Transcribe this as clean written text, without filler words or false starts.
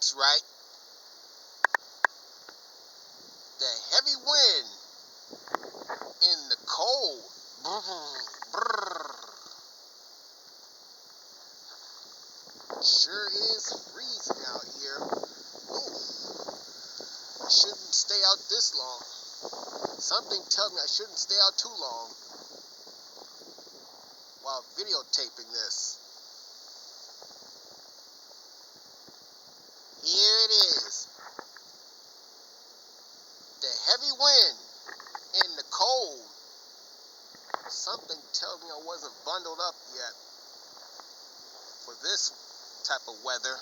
That's right. The heavy wind in the cold. Sure is freezing out here. Ooh, I shouldn't stay out this long. Something tells me I shouldn't stay out too long while videotaping this. Here it is. The heavy wind in the cold. Something tells me I wasn't bundled up yet for this type of weather.